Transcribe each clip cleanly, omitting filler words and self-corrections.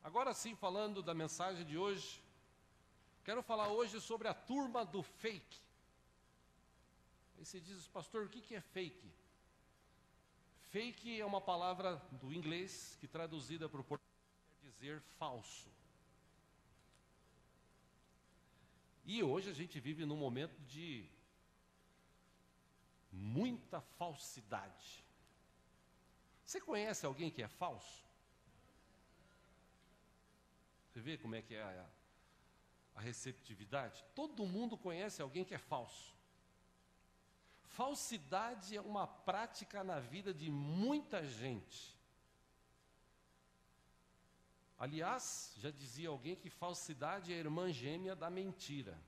Agora sim, falando da mensagem de hoje, quero falar hoje sobre a turma do fake. Aí você diz, pastor, o que é fake? Fake é uma palavra do inglês que traduzida para o português quer dizer falso. E hoje a gente vive num momento de muita falsidade. Você conhece alguém que é falso? Você vê como é que é a receptividade? Todo mundo conhece alguém que é falso. Falsidade é uma prática na vida de muita gente. Aliás, já dizia alguém que falsidade é a irmã gêmea da mentira.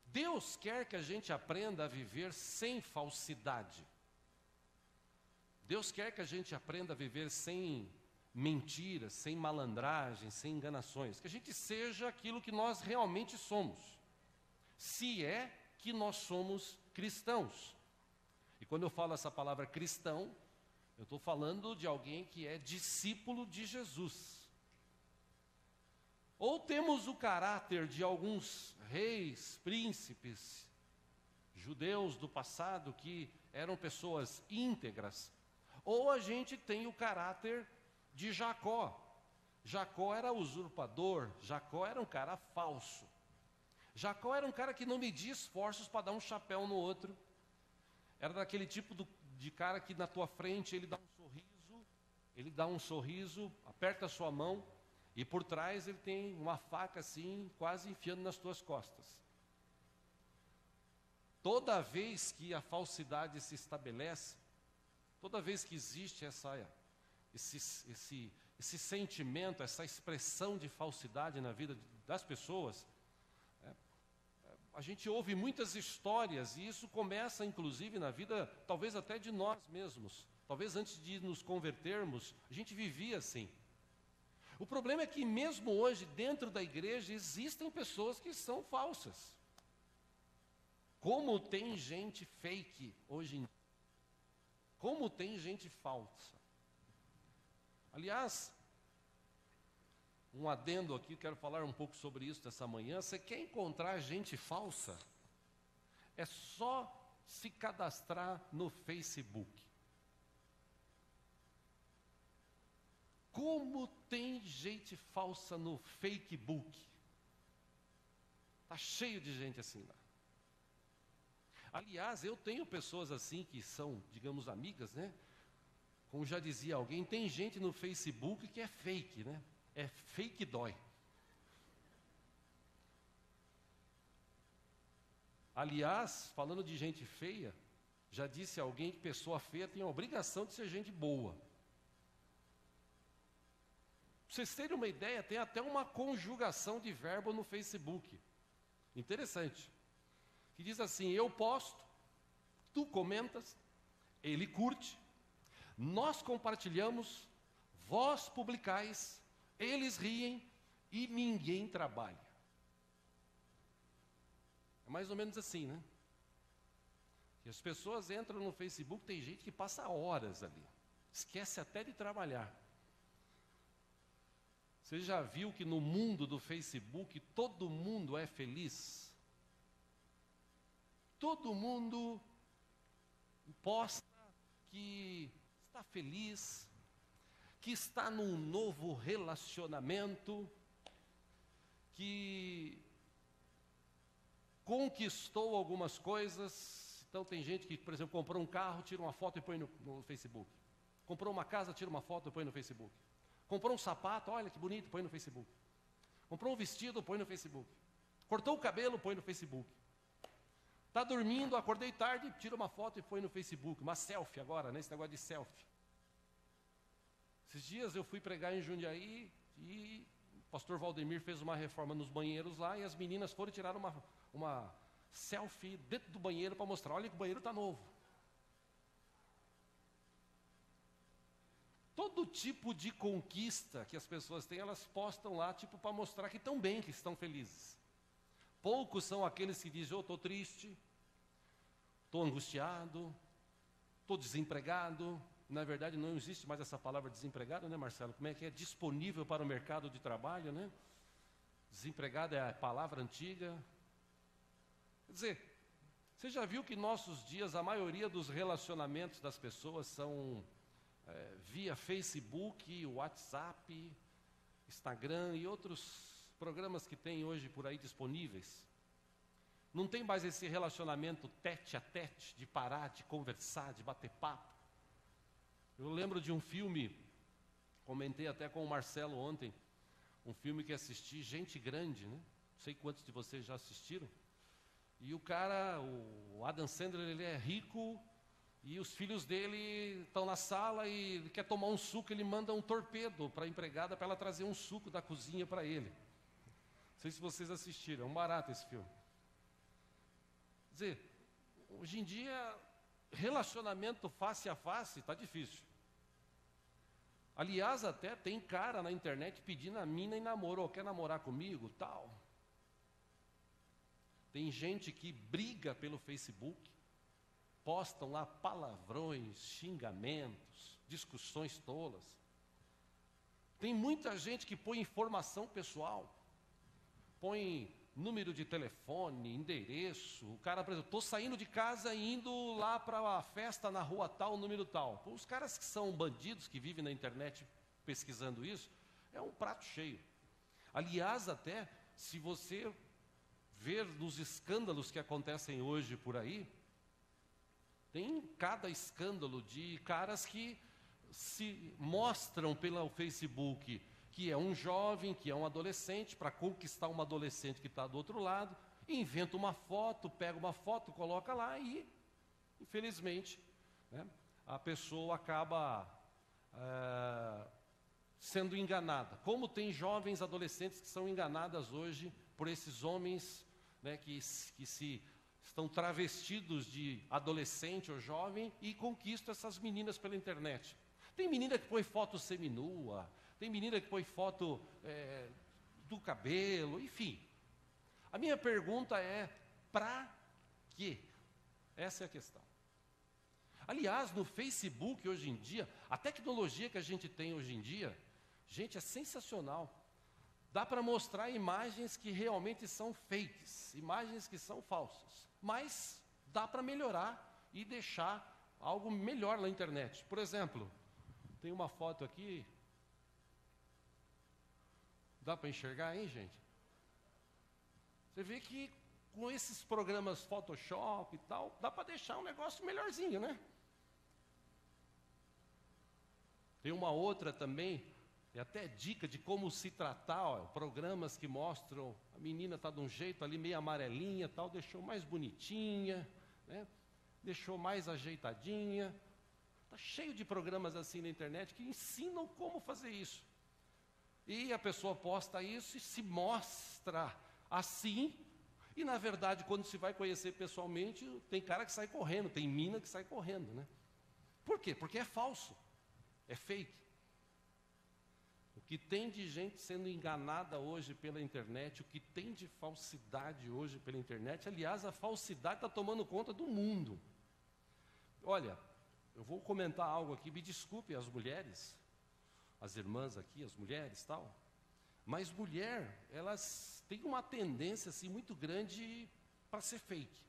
Deus quer que a gente aprenda a viver sem falsidade. Deus quer que a gente aprenda a viver sem mentiras, sem malandragem, sem enganações. Que a gente seja aquilo que nós realmente somos. Se é que nós somos cristãos. E quando eu falo essa palavra cristão, eu estou falando de alguém que é discípulo de Jesus. Ou temos o caráter de alguns reis, príncipes, judeus do passado que eram pessoas íntegras, ou a gente tem o caráter de Jacó. Jacó era usurpador, Jacó era um cara falso. Jacó era um cara que não media esforços para dar um chapéu no outro. Era daquele tipo de cara que na tua frente ele dá um sorriso, aperta a sua mão, e por trás ele tem uma faca assim, quase enfiando nas tuas costas. Toda vez que a falsidade se estabelece, toda vez que existe esse sentimento, essa expressão de falsidade na vida das pessoas, a gente ouve muitas histórias, e isso começa inclusive na vida, talvez até de nós mesmos. Talvez antes de nos convertermos, a gente vivia assim. O problema é que mesmo hoje, dentro da igreja, existem pessoas que são falsas. Como tem gente fake hoje em dia. Como tem gente falsa. Aliás, um adendo aqui, quero falar um pouco sobre isso nessa manhã. Você quer encontrar gente falsa? É só se cadastrar no Facebook. Como tem gente falsa no Facebook? Está cheio de gente assim lá. Aliás, eu tenho pessoas assim que são, digamos, amigas, né? Como já dizia alguém, tem gente no Facebook que é fake, né? É fake dói. Aliás, falando de gente feia, já disse alguém que pessoa feia tem a obrigação de ser gente boa. Para vocês terem uma ideia, tem até uma conjugação de verbo no Facebook. Interessante. Que diz assim, eu posto, tu comentas, ele curte, nós compartilhamos, vós publicais, eles riem e ninguém trabalha. É mais ou menos assim, né? E as pessoas entram no Facebook, tem gente que passa horas ali, esquece até de trabalhar. Você já viu que no mundo do Facebook todo mundo é feliz? Todo mundo posta que está feliz, que está num novo relacionamento, que conquistou algumas coisas. Então tem gente que, por exemplo, comprou um carro, tira uma foto e põe no Facebook. Comprou uma casa, tira uma foto e põe no Facebook. Comprou um sapato, olha que bonito, põe no Facebook. Comprou um vestido, põe no Facebook. Cortou o cabelo, põe no Facebook. Está dormindo, acordei tarde, tira uma foto e põe no Facebook. Uma selfie agora, né? Esse negócio de selfie. Esses dias eu fui pregar em Jundiaí e o pastor Valdemir fez uma reforma nos banheiros lá e as meninas foram tirar uma selfie dentro do banheiro para mostrar, olha que o banheiro está novo. Todo tipo de conquista que as pessoas têm, elas postam lá, tipo, para mostrar que estão bem, que estão felizes. Poucos são aqueles que dizem, eu estou triste, estou angustiado, estou desempregado, Na verdade, não existe mais essa palavra desempregado, né, Marcelo? Como é que é? Disponível para o mercado de trabalho, né? Desempregado é a palavra antiga. Quer dizer, você já viu que em nossos dias a maioria dos relacionamentos das pessoas são via Facebook, WhatsApp, Instagram e outros programas que tem hoje por aí disponíveis? Não tem mais esse relacionamento tete a tete, de parar, de conversar, de bater papo. Eu lembro de um filme, comentei até com o Marcelo ontem, um filme que assisti, Gente Grande, né? Não sei quantos de vocês já assistiram. E o cara, o Adam Sandler, ele é rico e os filhos dele estão na sala e ele quer tomar um suco, ele manda um torpedo para a empregada para ela trazer um suco da cozinha para ele. Não sei se vocês assistiram, é um barato esse filme. Quer dizer, hoje em dia, relacionamento face a face está difícil. Aliás, até tem cara na internet pedindo a mina em namoro, ou quer namorar comigo, tal. Tem gente que briga pelo Facebook, postam lá palavrões, xingamentos, discussões tolas. Tem muita gente que põe informação pessoal, põe número de telefone, endereço. O cara, por exemplo, estou saindo de casa e indo lá para a festa na rua tal, número tal. Os caras que são bandidos, que vivem na internet pesquisando isso, é um prato cheio. Aliás, até, se você ver nos escândalos que acontecem hoje por aí, tem cada escândalo de caras que se mostram pelo Facebook que é um jovem, que é um adolescente, para conquistar uma adolescente que está do outro lado, inventa uma foto, pega uma foto, coloca lá e, infelizmente, né, a pessoa acaba sendo enganada. Como tem jovens adolescentes que são enganadas hoje por esses homens, né, que estão travestidos de adolescente ou jovem e conquistam essas meninas pela internet. Tem menina que põe foto seminua, tem menina que põe foto do cabelo, enfim. A minha pergunta é, para quê? Essa é a questão. Aliás, no Facebook hoje em dia, a tecnologia que a gente tem hoje em dia, gente, é sensacional. Dá para mostrar imagens que realmente são fakes, imagens que são falsas. Mas dá para melhorar e deixar algo melhor na internet. Por exemplo, tem uma foto aqui. Dá para enxergar, hein, gente? Você vê que com esses programas Photoshop e tal, dá para deixar um negócio melhorzinho, né? Tem uma outra também, é até dica de como se tratar, ó, programas que mostram, a menina está de um jeito ali, meio amarelinha, tal, deixou mais bonitinha, né? Deixou mais ajeitadinha. Está cheio de programas assim na internet que ensinam como fazer isso. E a pessoa posta isso e se mostra assim, e na verdade, quando se vai conhecer pessoalmente, tem cara que sai correndo, tem mina que sai correndo, né? Por quê? Porque é falso, é fake. O que tem de gente sendo enganada hoje pela internet, o que tem de falsidade hoje pela internet, aliás, a falsidade está tomando conta do mundo. Olha, eu vou comentar algo aqui, me desculpe as mulheres, as irmãs aqui, as mulheres e tal, mas mulher, elas têm uma tendência assim, muito grande para ser fake.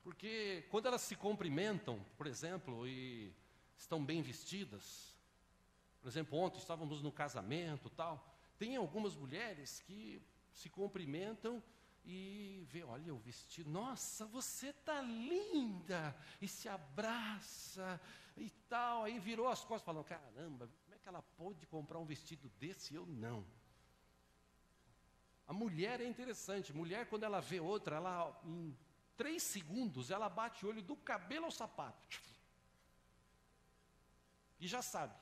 Porque quando elas se cumprimentam, por exemplo, e estão bem vestidas, por exemplo, ontem estávamos no casamento tal, tem algumas mulheres que se cumprimentam e vê, olha o vestido, nossa, você está linda, e se abraça e tal, aí virou as costas, falando, caramba, como é que ela pôde comprar um vestido desse e eu não? A mulher é interessante, mulher quando ela vê outra, ela em 3 segundos, ela bate o olho do cabelo ao sapato, e já sabe.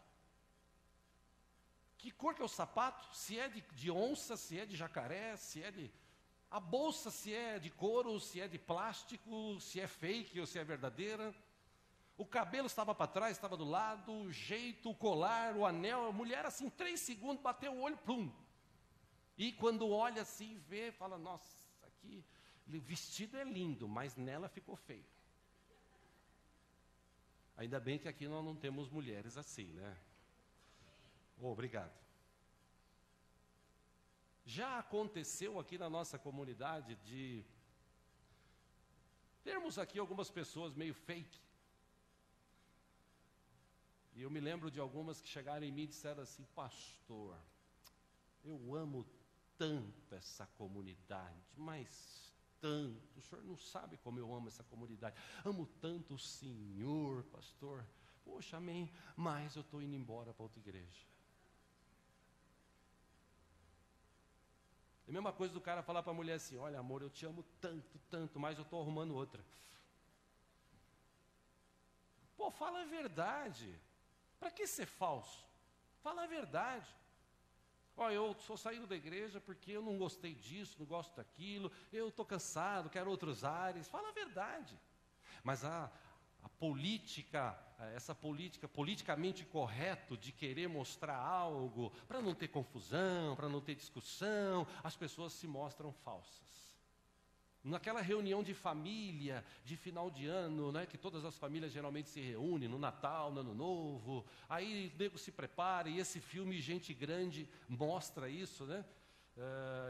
Que cor que é o sapato? Se é de onça, se é de jacaré, se é de... A bolsa, se é de couro, se é de plástico, se é fake ou se é verdadeira. O cabelo estava para trás, estava do lado, o jeito, o colar, o anel. A mulher, assim, 3 segundos, bateu o olho, plum. E quando olha assim, vê, fala, nossa, aqui, o vestido é lindo, mas nela ficou feio. Ainda bem que aqui nós não temos mulheres assim, né? Obrigado. Já aconteceu aqui na nossa comunidade de termos aqui algumas pessoas meio fake. E eu me lembro de algumas que chegaram em mim e disseram assim: pastor, eu amo tanto essa comunidade, mas tanto, o senhor não sabe como eu amo essa comunidade, amo tanto o senhor, pastor, poxa, amém, mas eu estou indo embora para outra igreja. É a mesma coisa do cara falar para a mulher assim: olha, amor, eu te amo tanto, tanto, mas eu estou arrumando outra. Pô, fala a verdade. Para que ser falso? Fala a verdade. Ó, eu estou saindo da igreja porque eu não gostei disso, não gosto daquilo, eu estou cansado, quero outros ares. Fala a verdade. Mas a política, essa política politicamente correto de querer mostrar algo, para não ter confusão, para não ter discussão, as pessoas se mostram falsas. Naquela reunião de família, de final de ano, né, que todas as famílias geralmente se reúnem, no Natal, no Ano Novo, aí o nego se prepara, e esse filme Gente Grande mostra isso, né?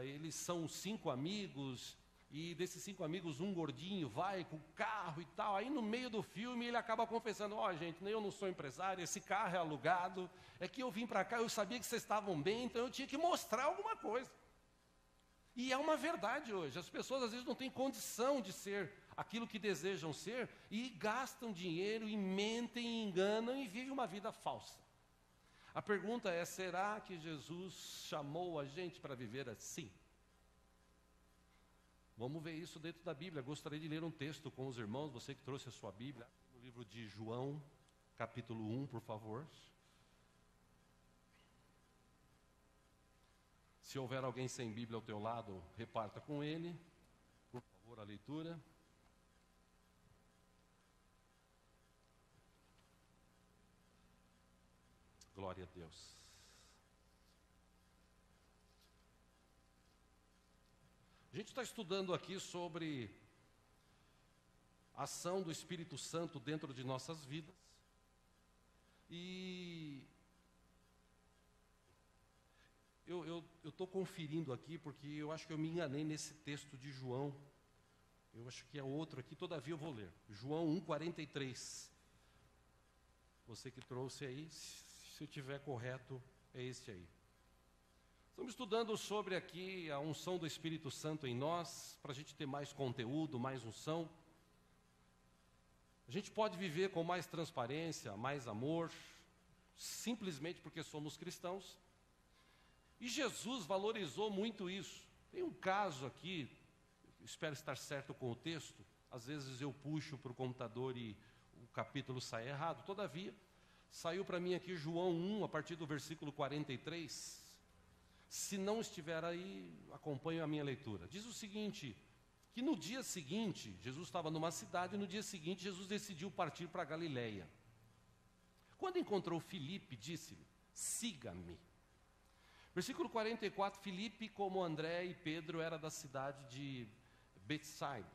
Eles são 5 amigos, e desses 5 amigos, um gordinho vai com o carro e tal, aí no meio do filme ele acaba confessando: ó, gente, eu não sou empresário, esse carro é alugado, é que eu vim para cá, eu sabia que vocês estavam bem, então eu tinha que mostrar alguma coisa. E é uma verdade hoje, as pessoas às vezes não têm condição de ser aquilo que desejam ser, e gastam dinheiro, e mentem, e enganam, e vivem uma vida falsa. A pergunta é: será que Jesus chamou a gente para viver assim? Vamos ver isso dentro da Bíblia. Gostaria de ler um texto com os irmãos, você que trouxe a sua Bíblia, no livro de João, capítulo 1, por favor. Se houver alguém sem Bíblia ao teu lado, reparta com ele, por favor, a leitura. Glória a Deus. A gente está estudando aqui sobre a ação do Espírito Santo dentro de nossas vidas. E eu estou conferindo aqui porque eu acho que eu me enganei nesse texto de João. Eu acho que é outro aqui, todavia eu vou ler. João 1,43. Você que trouxe aí, se eu tiver correto, é esse aí. Estamos estudando sobre aqui a unção do Espírito Santo em nós, para a gente ter mais conteúdo, mais unção. A gente pode viver com mais transparência, mais amor, simplesmente porque somos cristãos. E Jesus valorizou muito isso. Tem um caso aqui, espero estar certo com o texto, às vezes eu puxo para o computador e o capítulo sai errado. Todavia, saiu para mim aqui João 1, a partir do versículo 43. Se não estiver aí, acompanhe a minha leitura. Diz o seguinte, que no dia seguinte, Jesus estava numa cidade, e no dia seguinte Jesus decidiu partir para Galiléia. Quando encontrou Filipe, disse-lhe: siga-me. Versículo 44, Filipe, como André e Pedro, era da cidade de Betsaida.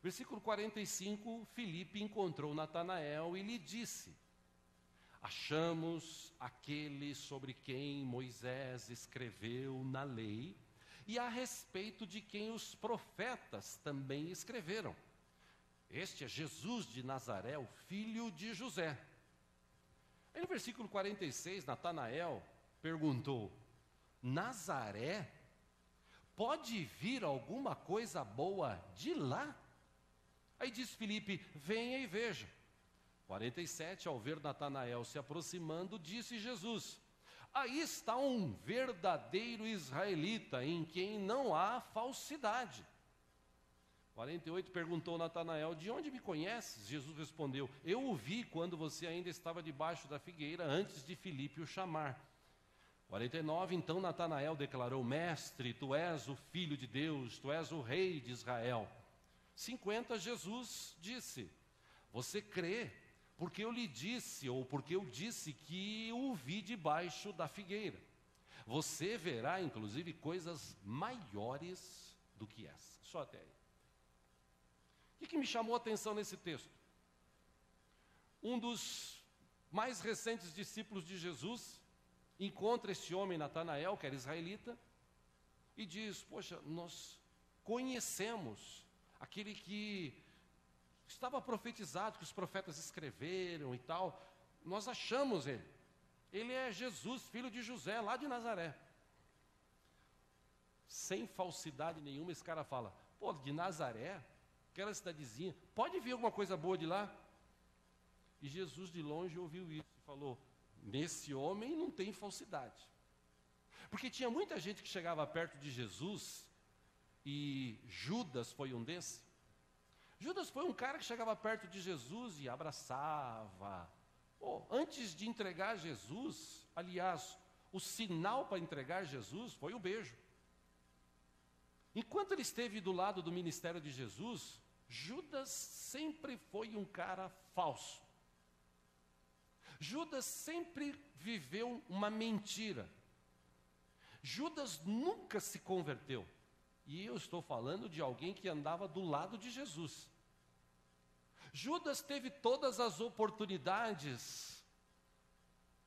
Versículo 45, Filipe encontrou Natanael e lhe disse: achamos aquele sobre quem Moisés escreveu na lei e a respeito de quem os profetas também escreveram. Este é Jesus de Nazaré, o filho de José. Aí no versículo 46, Natanael perguntou: Nazaré? Pode vir alguma coisa boa de lá? Aí disse Filipe: venha e veja. 47, ao ver Natanael se aproximando, disse Jesus: aí está um verdadeiro israelita, em quem não há falsidade. 48, perguntou Natanael: de onde me conheces? Jesus respondeu: eu o vi quando você ainda estava debaixo da figueira, antes de Filipe o chamar. 49, então Natanael declarou: mestre, tu és o Filho de Deus, tu és o Rei de Israel. 50, Jesus disse: você crê porque eu lhe disse, ou porque eu disse que o vi debaixo da figueira. Você verá, inclusive, coisas maiores do que essa. Só até aí. O que me chamou a atenção nesse texto? um dos mais recentes discípulos de Jesus encontra este homem, Natanael, que era israelita, e diz: poxa, nós conhecemos aquele que estava profetizado, que os profetas escreveram e tal, nós achamos ele. Ele é Jesus, filho de José, lá de Nazaré. Sem falsidade nenhuma, esse cara fala: pô, de Nazaré, aquela cidadezinha, pode vir alguma coisa boa de lá? E Jesus de longe ouviu isso e falou: nesse homem não tem falsidade. Porque tinha muita gente que chegava perto de Jesus, e Judas foi um desses. Judas foi um cara que chegava perto de Jesus e abraçava. Antes de entregar Jesus, aliás, o sinal para entregar Jesus foi o beijo. Enquanto ele esteve do lado do ministério de Jesus, Judas sempre foi um cara falso. Judas sempre viveu uma mentira. Judas nunca se converteu. E eu estou falando de alguém que andava do lado de Jesus. Judas teve todas as oportunidades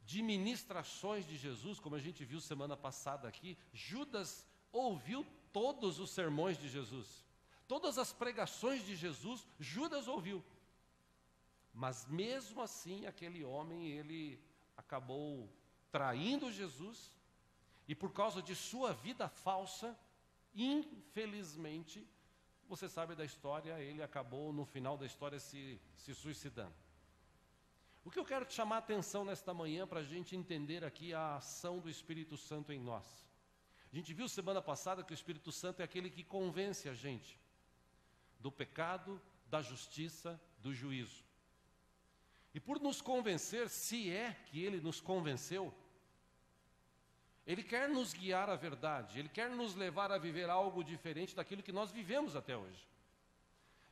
de ministrações de Jesus, como a gente viu semana passada aqui. Judas ouviu todos os sermões de Jesus. Todas as pregações de Jesus, Judas ouviu. Mas mesmo assim, aquele homem, ele acabou traindo Jesus, e por causa de sua vida falsa, infelizmente, você sabe da história, ele acabou no final da história se suicidando. O que eu quero te chamar a atenção nesta manhã, para a gente entender aqui a ação do Espírito Santo em nós. A gente viu semana passada que o Espírito Santo é aquele que convence a gente do pecado, da justiça, do juízo. E por nos convencer, se é que ele nos convenceu, ele quer nos guiar à verdade, ele quer nos levar a viver algo diferente daquilo que nós vivemos até hoje.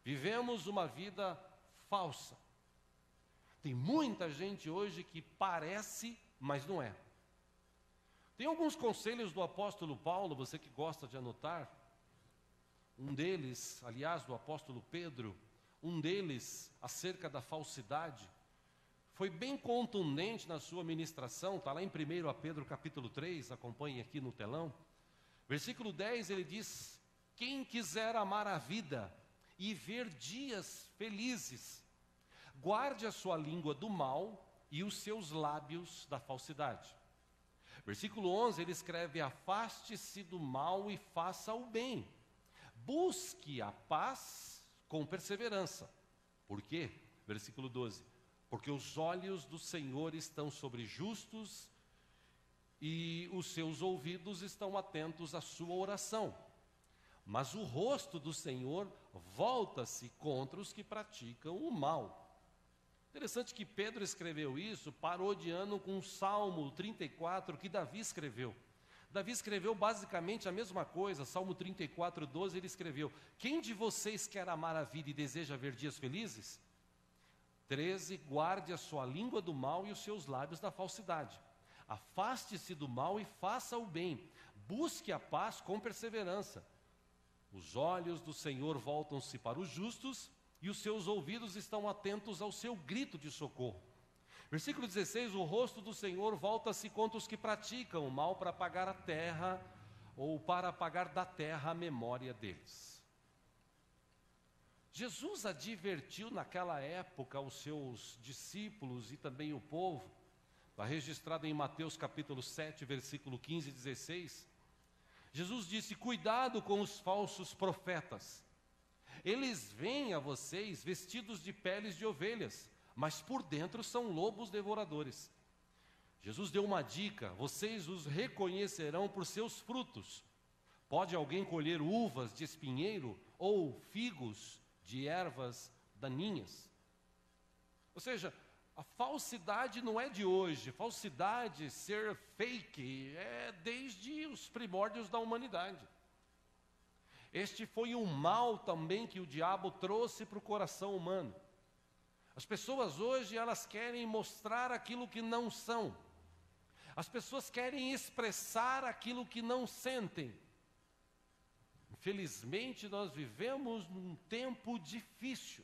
Vivemos uma vida falsa. Tem muita gente hoje que parece, mas não é. Tem alguns conselhos do apóstolo Paulo, você que gosta de anotar. Um deles, aliás, do apóstolo Pedro, um deles acerca da falsidade. Foi bem contundente na sua ministração, está lá em 1 Pedro capítulo 3, acompanhe aqui no telão. Versículo 10, ele diz: quem quiser amar a vida e ver dias felizes, guarde a sua língua do mal e os seus lábios da falsidade. Versículo 11, ele escreve: afaste-se do mal e faça o bem. Busque a paz com perseverança. Por quê? Versículo 12. Porque os olhos do Senhor estão sobre justos e os seus ouvidos estão atentos à sua oração. Mas o rosto do Senhor volta-se contra os que praticam o mal. Interessante que Pedro escreveu isso parodiando com o Salmo 34 que Davi escreveu. Davi escreveu basicamente a mesma coisa. Salmo 34, 12, ele escreveu: quem de vocês quer amar a vida e deseja ver dias felizes? 13, guarde a sua língua do mal e os seus lábios da falsidade. Afaste-se do mal e faça o bem. Busque a paz com perseverança. Os olhos do Senhor voltam-se para os justos e os seus ouvidos estão atentos ao seu grito de socorro. Versículo 16, o rosto do Senhor volta-se contra os que praticam o mal para apagar a terra, ou para apagar da terra a memória deles. Jesus advertiu naquela época os seus discípulos e também o povo, está registrado em Mateus capítulo 7, versículo 15 e 16. Jesus disse: cuidado com os falsos profetas. Eles vêm a vocês vestidos de peles de ovelhas, mas por dentro são lobos devoradores. Jesus deu uma dica: vocês os reconhecerão por seus frutos. Pode alguém colher uvas de espinheiro ou figos de ervas daninhas? Ou seja, a falsidade não é de hoje. Falsidade, ser fake, é desde os primórdios da humanidade. Este foi um mal também que o diabo trouxe para o coração humano. As pessoas hoje, elas querem mostrar aquilo que não são. As pessoas querem expressar aquilo que não sentem. Infelizmente, nós vivemos num tempo difícil.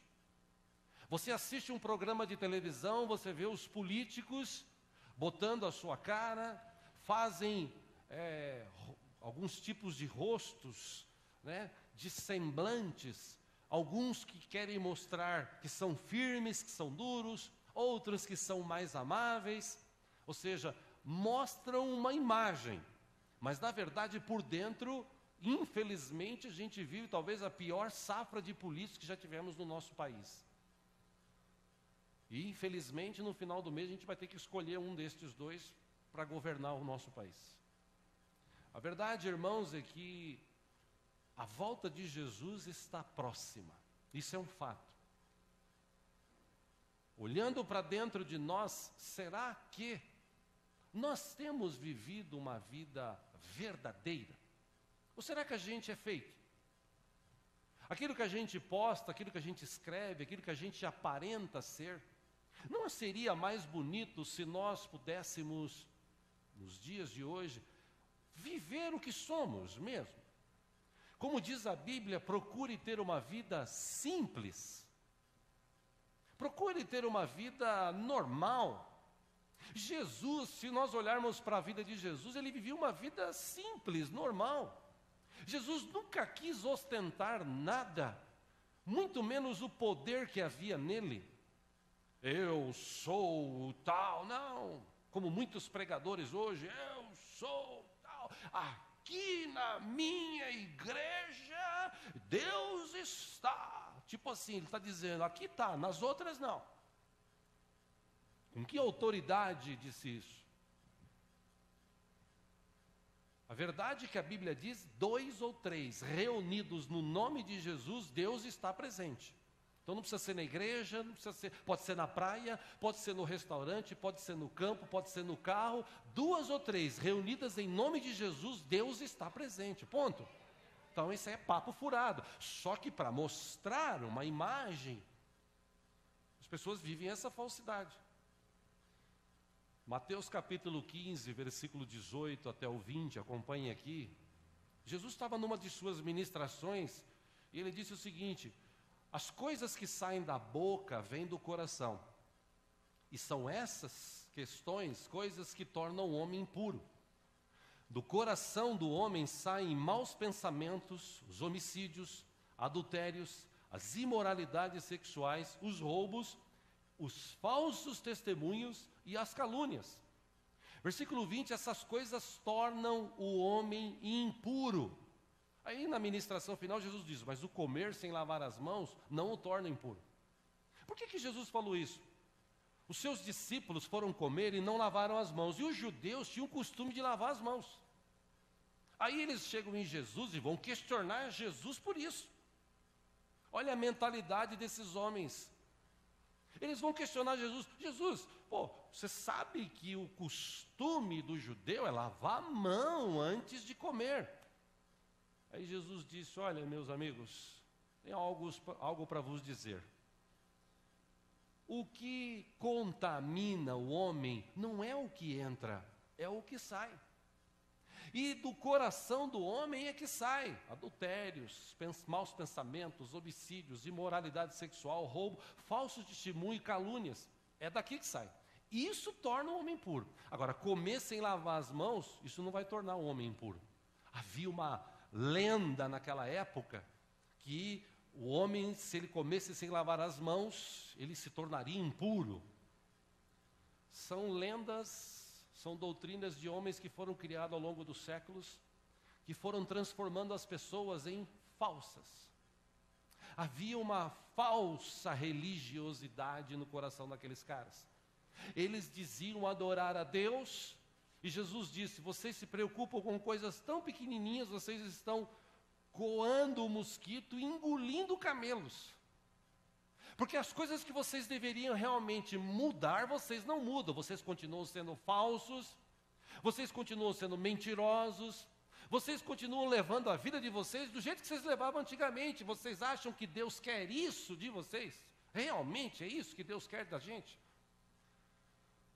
Você assiste um programa de televisão, você vê os políticos botando a sua cara, fazem alguns tipos de rostos, né, de semblantes, alguns que querem mostrar que são firmes, que são duros, outros que são mais amáveis, ou seja, mostram uma imagem, mas na verdade por dentro, infelizmente, a gente vive talvez a pior safra de políticos que já tivemos no nosso país. E infelizmente no final do mês a gente vai ter que escolher um destes dois para governar o nosso país. A verdade, irmãos, é que a volta de Jesus está próxima. Isso é um fato. Olhando para dentro de nós, será que nós temos vivido uma vida verdadeira? Ou será que a gente é fake? Aquilo que a gente posta, aquilo que a gente escreve, aquilo que a gente aparenta ser, não seria mais bonito se nós pudéssemos, nos dias de hoje, viver o que somos mesmo? Como diz a Bíblia, procure ter uma vida simples. Procure ter uma vida normal. Jesus, se nós olharmos para a vida de Jesus, ele vivia uma vida simples, normal. Jesus nunca quis ostentar nada, muito menos o poder que havia nele. Eu sou tal, não. Como muitos pregadores hoje, eu sou tal. Aqui na minha igreja, Deus está. Tipo assim, ele está dizendo, aqui está, nas outras não. Com que autoridade disse isso? A verdade é que a Bíblia diz, 2 ou 3 reunidos no nome de Jesus, Deus está presente. Então não precisa ser na igreja, não precisa ser, pode ser na praia, pode ser no restaurante, pode ser no campo, pode ser no carro. 2 ou 3 reunidas em nome de Jesus, Deus está presente, ponto. Então isso é papo furado. Só que para mostrar uma imagem, as pessoas vivem essa falsidade. Mateus capítulo 15, versículo 18 até o 20, acompanhe aqui. Jesus estava numa de suas ministrações e ele disse o seguinte: as coisas que saem da boca vêm do coração. E são essas questões, coisas que tornam o homem impuro. Do coração do homem saem maus pensamentos, os homicídios, adultérios, as imoralidades sexuais, os roubos, os falsos testemunhos e as calúnias. Versículo 20, essas coisas tornam o homem impuro. Aí na ministração final Jesus diz, mas o comer sem lavar as mãos não o torna impuro. Por que Jesus falou isso? Os seus discípulos foram comer e não lavaram as mãos, e os judeus tinham o costume de lavar as mãos. Aí eles chegam em Jesus e vão questionar Jesus por isso. Olha a mentalidade desses homens. Eles vão questionar Jesus. Jesus, você sabe que o costume do judeu é lavar a mão antes de comer. Aí Jesus disse, olha, meus amigos, tem algo para vos dizer. O que contamina o homem não é o que entra, é o que sai. E do coração do homem é que sai adultérios, maus pensamentos, homicídios, imoralidade sexual, roubo, falso testemunho e calúnias. É daqui que sai. Isso torna o homem impuro. Agora, comer sem lavar as mãos, isso não vai tornar o homem impuro. Havia uma lenda naquela época que o homem, se ele comesse sem lavar as mãos, ele se tornaria impuro. São lendas, são doutrinas de homens que foram criados ao longo dos séculos, que foram transformando as pessoas em falsas. Havia uma falsa religiosidade no coração daqueles caras. Eles diziam adorar a Deus, e Jesus disse, vocês se preocupam com coisas tão pequenininhas, vocês estão coando o mosquito e engolindo camelos. Porque as coisas que vocês deveriam realmente mudar, vocês não mudam. Vocês continuam sendo falsos, vocês continuam sendo mentirosos, vocês continuam levando a vida de vocês do jeito que vocês levavam antigamente. Vocês acham que Deus quer isso de vocês? Realmente é isso que Deus quer da gente?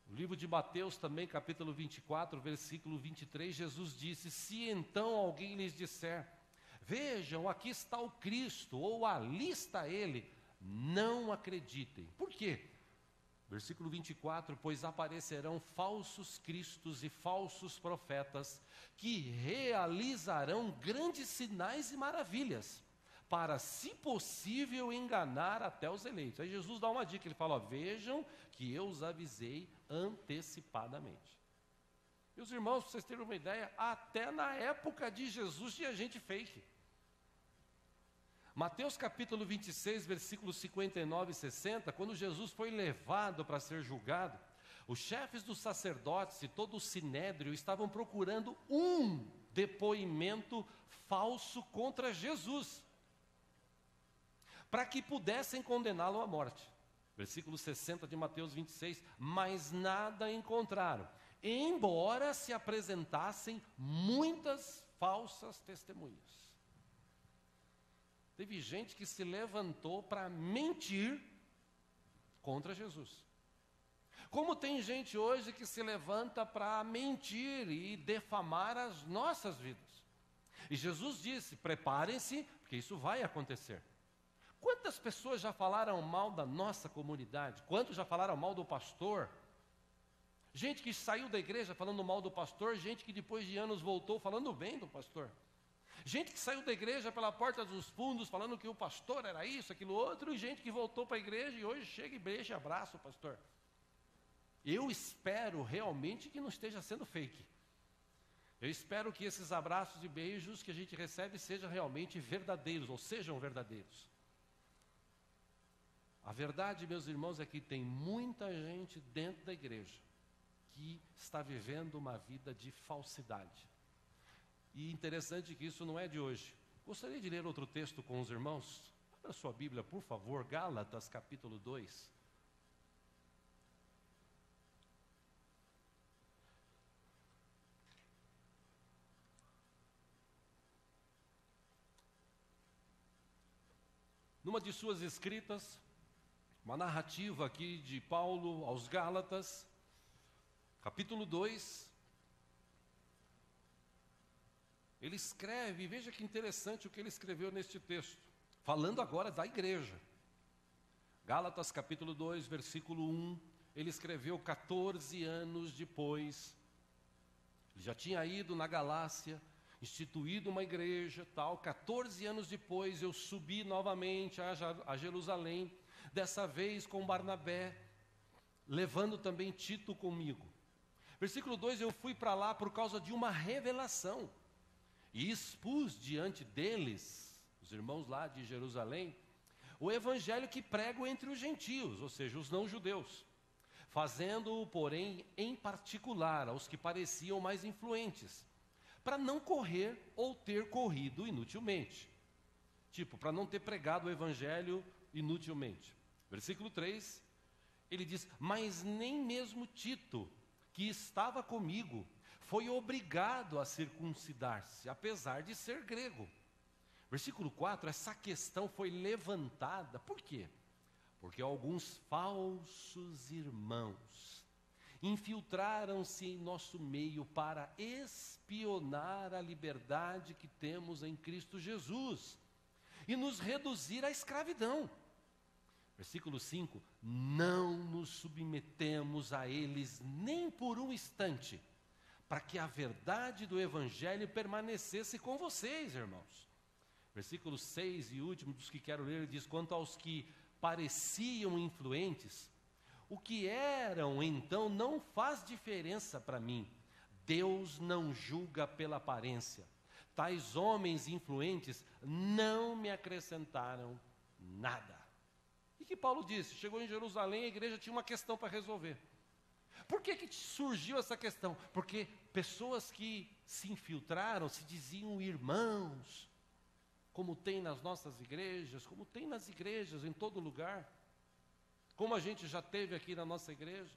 No livro de Mateus também, capítulo 24, versículo 23, Jesus disse, se então alguém lhes disser, vejam, aqui está o Cristo, ou ali está Ele, não acreditem. Por quê? Versículo 24, pois aparecerão falsos cristos e falsos profetas, que realizarão grandes sinais e maravilhas, para, se possível, enganar até os eleitos. Aí Jesus dá uma dica, ele fala, ó, vejam que eu os avisei antecipadamente. Meus irmãos, para vocês terem uma ideia, até na época de Jesus tinha gente fake. Mateus capítulo 26, versículos 59 e 60, quando Jesus foi levado para ser julgado, os chefes dos sacerdotes e todo o sinédrio estavam procurando um depoimento falso contra Jesus, para que pudessem condená-lo à morte. Versículo 60 de Mateus 26, mas nada encontraram, embora se apresentassem muitas falsas testemunhas. Teve gente que se levantou para mentir contra Jesus. Como tem gente hoje que se levanta para mentir e defamar as nossas vidas. E Jesus disse, preparem-se, porque isso vai acontecer. Quantas pessoas já falaram mal da nossa comunidade? Quantos já falaram mal do pastor? Gente que saiu da igreja falando mal do pastor, gente que depois de anos voltou falando bem do pastor. Gente que saiu da igreja pela porta dos fundos falando que o pastor era isso, aquilo outro, e gente que voltou para a igreja e hoje chega e beija e abraça o pastor. Eu espero realmente que não esteja sendo fake. Eu espero que esses abraços e beijos que a gente recebe sejam realmente verdadeiros, ou sejam verdadeiros. A verdade, meus irmãos, é que tem muita gente dentro da igreja que está vivendo uma vida de falsidade. E interessante que isso não é de hoje. Gostaria de ler outro texto com os irmãos? Abra sua Bíblia, por favor, Gálatas capítulo 2. Numa de suas escritas, uma narrativa aqui de Paulo aos Gálatas, capítulo 2, ele escreve, veja que interessante o que ele escreveu neste texto, falando agora da igreja. Gálatas capítulo 2, versículo 1, ele escreveu 14 anos depois, ele já tinha ido na Galácia, instituído uma igreja, tal, 14 anos depois eu subi novamente a Jerusalém, dessa vez com Barnabé, levando também Tito comigo. Versículo 2, eu fui para lá por causa de uma revelação, e expus diante deles, os irmãos lá de Jerusalém, o evangelho que prego entre os gentios, ou seja, os não-judeus, fazendo-o, porém, em particular aos que pareciam mais influentes, para não correr ou ter corrido inutilmente. Tipo, para não ter pregado o evangelho inutilmente. Versículo 3, ele diz, mas nem mesmo Tito, que estava comigo, foi obrigado a circuncidar-se, apesar de ser grego. Versículo 4, essa questão foi levantada, por quê? Porque alguns falsos irmãos infiltraram-se em nosso meio para espionar a liberdade que temos em Cristo Jesus e nos reduzir à escravidão. Versículo 5, não nos submetemos a eles nem por um instante, para que a verdade do evangelho permanecesse com vocês, irmãos. Versículo 6 e último dos que quero ler, ele diz, quanto aos que pareciam influentes, o que eram então não faz diferença para mim. Deus não julga pela aparência. Tais homens influentes não me acrescentaram nada. E que Paulo disse? Chegou em Jerusalém, a igreja tinha uma questão para resolver. Por que surgiu essa questão? Porque pessoas que se infiltraram, se diziam irmãos, como tem nas nossas igrejas, como tem nas igrejas em todo lugar, como a gente já teve aqui na nossa igreja.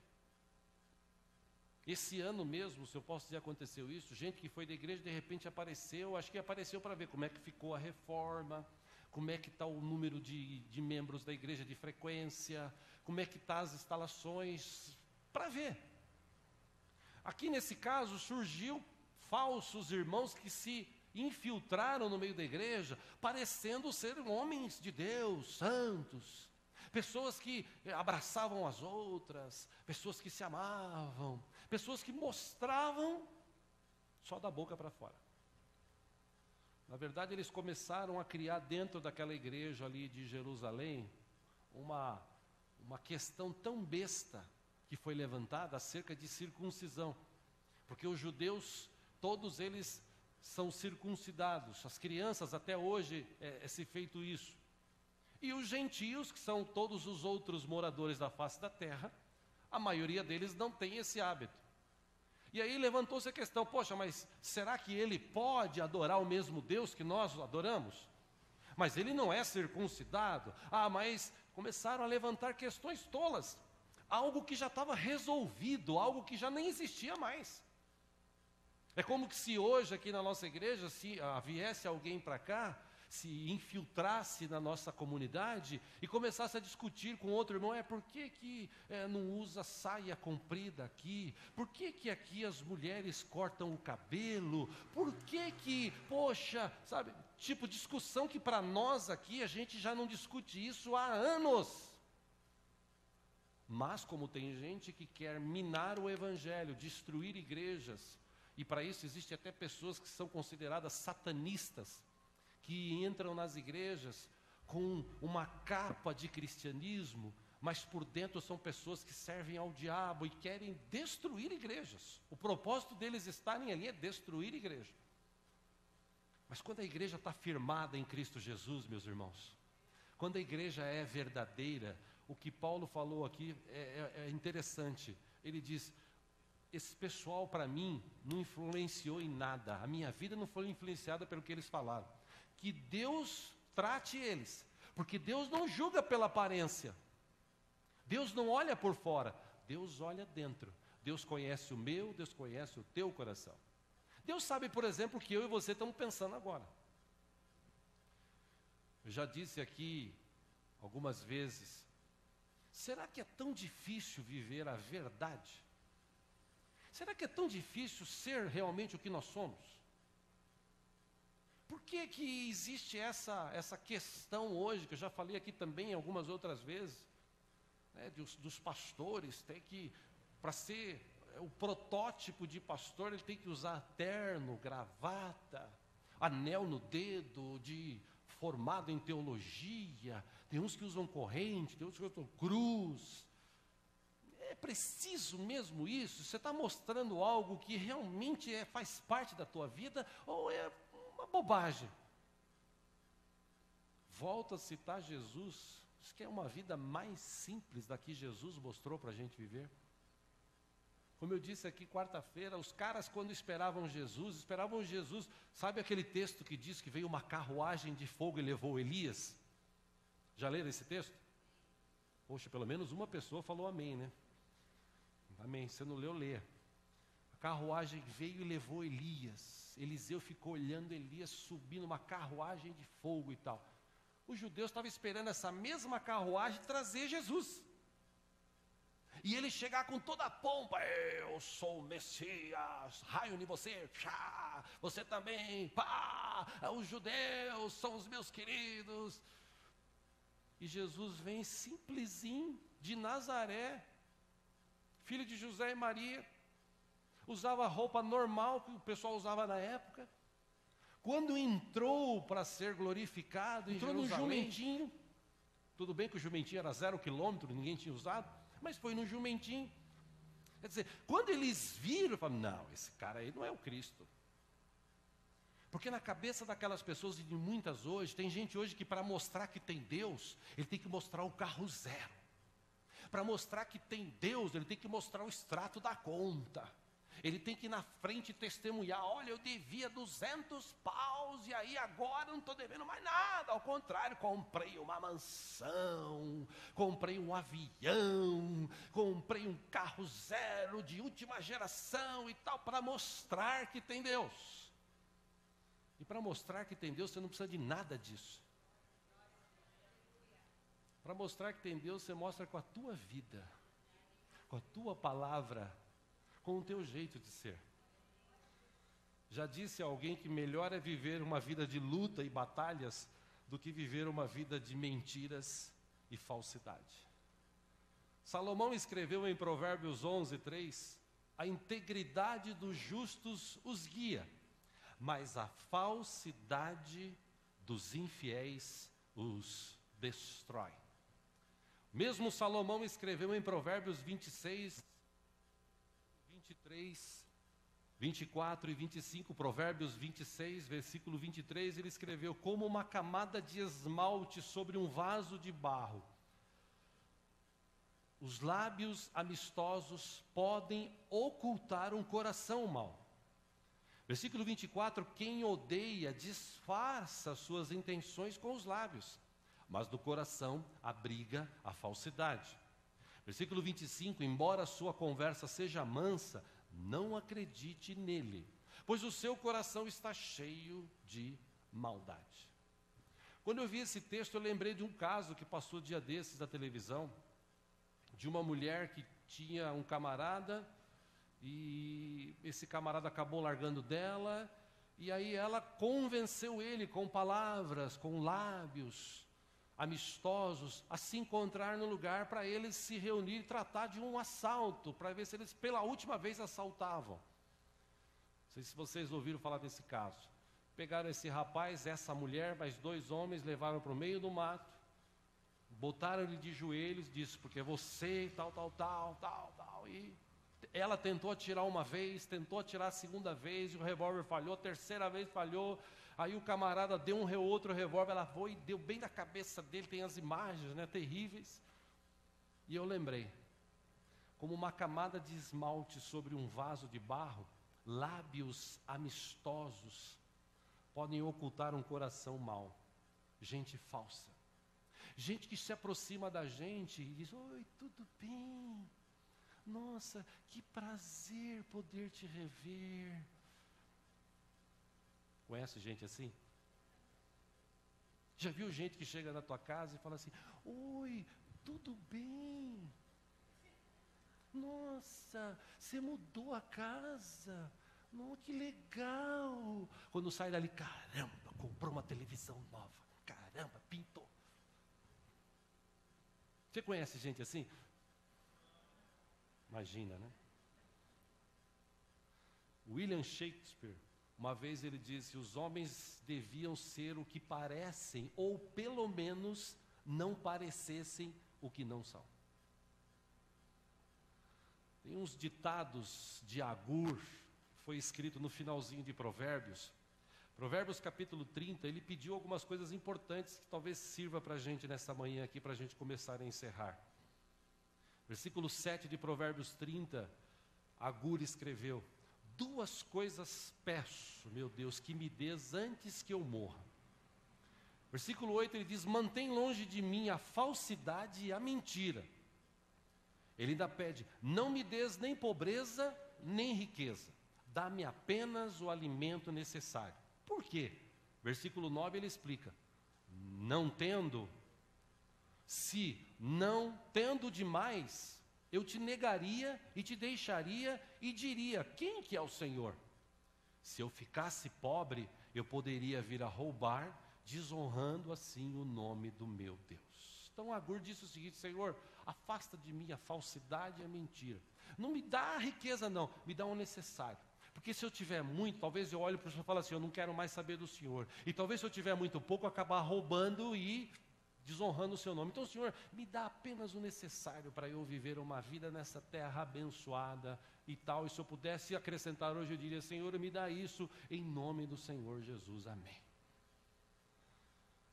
Esse ano mesmo, se eu posso dizer, aconteceu isso, gente que foi da igreja de repente apareceu, acho que apareceu para ver como é que ficou a reforma, como é que está o número de membros da igreja de frequência, como é que está as instalações, para ver. Aqui nesse caso surgiu falsos irmãos que se infiltraram no meio da igreja, parecendo ser homens de Deus, santos, pessoas que abraçavam as outras, pessoas que se amavam, pessoas que mostravam só da boca para fora. Na verdade, eles começaram a criar dentro daquela igreja ali de Jerusalém uma questão tão besta que foi levantada acerca de circuncisão. Porque os judeus, todos eles são circuncidados. As crianças, até hoje, se feito isso. E os gentios, que são todos os outros moradores da face da terra, a maioria deles não tem esse hábito. E aí levantou-se a questão, poxa, mas será que ele pode adorar o mesmo Deus que nós adoramos? Mas ele não é circuncidado. Mas começaram a levantar questões tolas. Algo que já estava resolvido, algo que já nem existia mais. É como que se hoje aqui na nossa igreja, se viesse alguém para cá, se infiltrasse na nossa comunidade e começasse a discutir com outro irmão, por que não usa saia comprida aqui? Por que aqui as mulheres cortam o cabelo? Por que, poxa, sabe, tipo discussão que para nós aqui a gente já não discute isso há anos. Mas como tem gente que quer minar o evangelho, destruir igrejas, e para isso existem até pessoas que são consideradas satanistas, que entram nas igrejas com uma capa de cristianismo, mas por dentro são pessoas que servem ao diabo e querem destruir igrejas. O propósito deles estarem ali é destruir igreja. Mas quando a igreja está firmada em Cristo Jesus, meus irmãos, quando a igreja é verdadeira, o que Paulo falou aqui é interessante. Ele diz, esse pessoal para mim não influenciou em nada, a minha vida não foi influenciada pelo que eles falaram. Que Deus trate eles, porque Deus não julga pela aparência, Deus não olha por fora, Deus olha dentro. Deus conhece o meu, Deus conhece o teu coração. Deus sabe, por exemplo, o que eu e você estamos pensando agora. Eu já disse aqui algumas vezes, será que é tão difícil viver a verdade? Será que é tão difícil ser realmente o que nós somos? Por que existe essa questão hoje, que eu já falei aqui também algumas outras vezes, né, dos pastores, tem que, para ser o protótipo de pastor, ele tem que usar terno, gravata, anel no dedo, formado em teologia, tem uns que usam corrente, tem outros que usam cruz. É preciso mesmo isso? Você está mostrando algo que realmente faz parte da tua vida, ou é uma bobagem? Volto a citar Jesus, diz que é uma vida mais simples da que Jesus mostrou para a gente viver. Como eu disse aqui quarta-feira, os caras quando esperavam Jesus, sabe aquele texto que diz que veio uma carruagem de fogo e levou Elias? Já leram esse texto? Poxa, pelo menos uma pessoa falou amém, né? Amém, você não leu, lê. A carruagem veio e levou Elias. Eliseu ficou olhando Elias subir numa carruagem de fogo e tal. Os judeus estavam esperando essa mesma carruagem trazer Jesus. E ele chegar com toda a pompa, eu sou o Messias, raio em você, tchá, você também, pá, os judeus são os meus queridos. E Jesus vem simplesinho de Nazaré, filho de José e Maria, usava a roupa normal que o pessoal usava na época. Quando entrou para ser glorificado, entrou num jumentinho. Tudo bem que o jumentinho era 0 quilômetro, ninguém tinha usado, mas foi num jumentinho. Quer dizer, quando eles viram, falaram, não, esse cara aí não é o Cristo. Porque na cabeça daquelas pessoas, e de muitas hoje, tem gente hoje que para mostrar que tem Deus, ele tem que mostrar o carro zero. Para mostrar que tem Deus, ele tem que mostrar o extrato da conta. Ele tem que ir na frente testemunhar, olha, eu devia 200 paus e aí agora não estou devendo mais nada. Ao contrário, comprei uma mansão, comprei um avião, comprei um carro zero de última geração e tal, para mostrar que tem Deus. E para mostrar que tem Deus, você não precisa de nada disso. Para mostrar que tem Deus, você mostra com a tua vida, com a tua palavra, com o teu jeito de ser. Já disse alguém que melhor é viver uma vida de luta e batalhas do que viver uma vida de mentiras e falsidade. Salomão escreveu em Provérbios 11:3: a integridade dos justos os guia, mas a falsidade dos infiéis os destrói. Mesmo Salomão escreveu em Provérbios 26, 23, 24 e 25, Provérbios 26, versículo 23, ele escreveu: como uma camada de esmalte sobre um vaso de barro, os lábios amistosos podem ocultar um coração mau. Versículo 24, quem odeia disfarça suas intenções com os lábios, mas do coração abriga a falsidade. Versículo 25, embora sua conversa seja mansa, não acredite nele, pois o seu coração está cheio de maldade. Quando eu vi esse texto, eu lembrei de um caso que passou dia desses na televisão, de uma mulher que tinha um camarada, e esse camarada acabou largando dela, e aí ela convenceu ele com palavras, com lábios amistosos, a se encontrar no lugar para eles se reunir e tratar de um assalto, para ver se eles pela última vez assaltavam. Não sei se vocês ouviram falar desse caso. Pegaram esse rapaz, essa mulher, mais 2 homens, levaram para o meio do mato, botaram ele de joelhos, disse, porque você, tal, e ela tentou atirar uma vez, tentou atirar a segunda vez, e o revólver falhou, a terceira vez falhou, aí o camarada deu outro revólver, ela foi e deu bem na cabeça dele, tem as imagens, né, terríveis, e eu lembrei, como uma camada de esmalte sobre um vaso de barro, lábios amistosos podem ocultar um coração mau, gente falsa. Gente que se aproxima da gente e diz, oi, tudo bem? Nossa, que prazer poder te rever. Conhece gente assim? Já viu gente que chega na tua casa e fala assim, oi, tudo bem? Nossa, você mudou a casa? Não, que legal. Quando sai dali, caramba, comprou uma televisão nova. Caramba, pintou. Você conhece gente assim? Imagina, né? William Shakespeare, uma vez ele disse, os homens deviam ser o que parecem, ou pelo menos não parecessem o que não são. Tem uns ditados de Agur, foi escrito no finalzinho de Provérbios. Provérbios capítulo 30, ele pediu algumas coisas importantes que talvez sirva para a gente nessa manhã aqui, para a gente começar a encerrar. Versículo 7 de Provérbios 30, Agur escreveu, 2 coisas peço, meu Deus, que me dês antes que eu morra. Versículo 8 ele diz, mantém longe de mim a falsidade e a mentira. Ele ainda pede, não me dês nem pobreza, nem riqueza, dá-me apenas o alimento necessário. Por quê? Versículo 9 ele explica, se não tendo demais, eu te negaria e te deixaria e diria, quem que é o Senhor? Se eu ficasse pobre, eu poderia vir a roubar, desonrando assim o nome do meu Deus. Então Agur disse o seguinte, Senhor, afasta de mim a falsidade e a mentira. Não me dá a riqueza não, me dá o necessário. Porque se eu tiver muito, talvez eu olhe para o Senhor e fale assim, eu não quero mais saber do Senhor. E talvez se eu tiver muito pouco, acabar roubando e desonrando o seu nome. Então, Senhor, me dá apenas o necessário para eu viver uma vida nessa terra abençoada e tal. E se eu pudesse acrescentar hoje, eu diria, Senhor, me dá isso em nome do Senhor Jesus. Amém.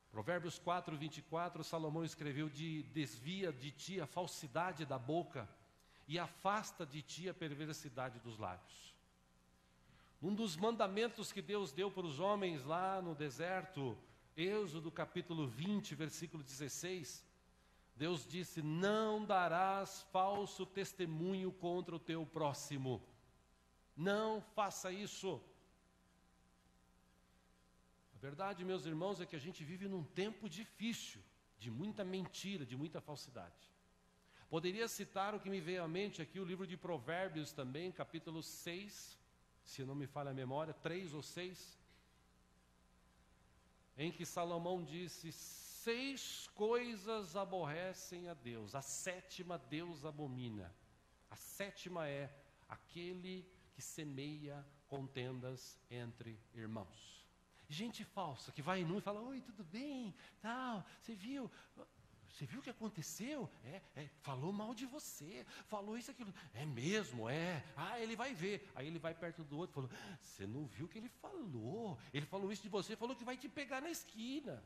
Provérbios 4, 24, Salomão escreveu, desvia de ti a falsidade da boca e afasta de ti a perversidade dos lábios. Um dos mandamentos que Deus deu para os homens lá no deserto, Êxodo capítulo 20, versículo 16, Deus disse, não darás falso testemunho contra o teu próximo. Não faça isso. A verdade, meus irmãos, é que a gente vive num tempo difícil, de muita mentira, de muita falsidade. Poderia citar o que me veio à mente aqui, o livro de Provérbios também, capítulo 6, se não me falha a memória, 3 ou 6, em que Salomão disse, 6 coisas aborrecem a Deus. A 7ª Deus abomina. A 7ª é aquele que semeia contendas entre irmãos. Gente falsa que vai em um e fala: oi, tudo bem? Tal, você viu? Você viu o que aconteceu? Falou mal de você, falou isso, aquilo. É mesmo, é. Ah, ele vai ver. Aí ele vai perto do outro e falou: você não viu o que ele falou? Ele falou isso de você, falou que vai te pegar na esquina.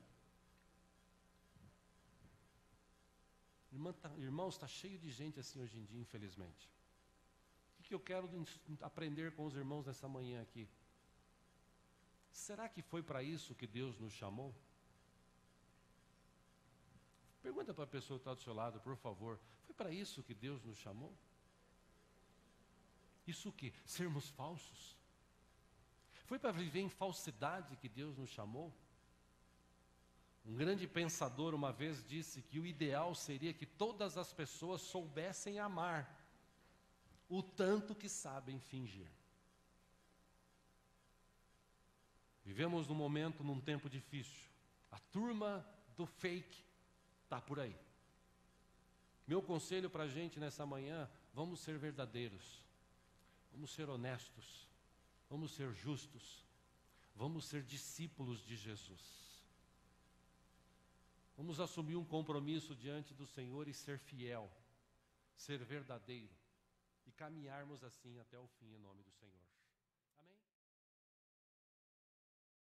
Irmãos, está cheio de gente assim hoje em dia, infelizmente. O que eu quero aprender com os irmãos nessa manhã aqui? Será que foi para isso que Deus nos chamou? Pergunta para a pessoa que está do seu lado, por favor. Foi para isso que Deus nos chamou? Isso o quê? Sermos falsos? Foi para viver em falsidade que Deus nos chamou? Um grande pensador uma vez disse que o ideal seria que todas as pessoas soubessem amar o tanto que sabem fingir. Vivemos num tempo difícil. A turma do fake está por aí. Meu conselho para a gente nessa manhã: vamos ser verdadeiros, vamos ser honestos, vamos ser justos, vamos ser discípulos de Jesus. Vamos assumir um compromisso diante do Senhor e ser fiel, ser verdadeiro e caminharmos assim até o fim em nome do Senhor.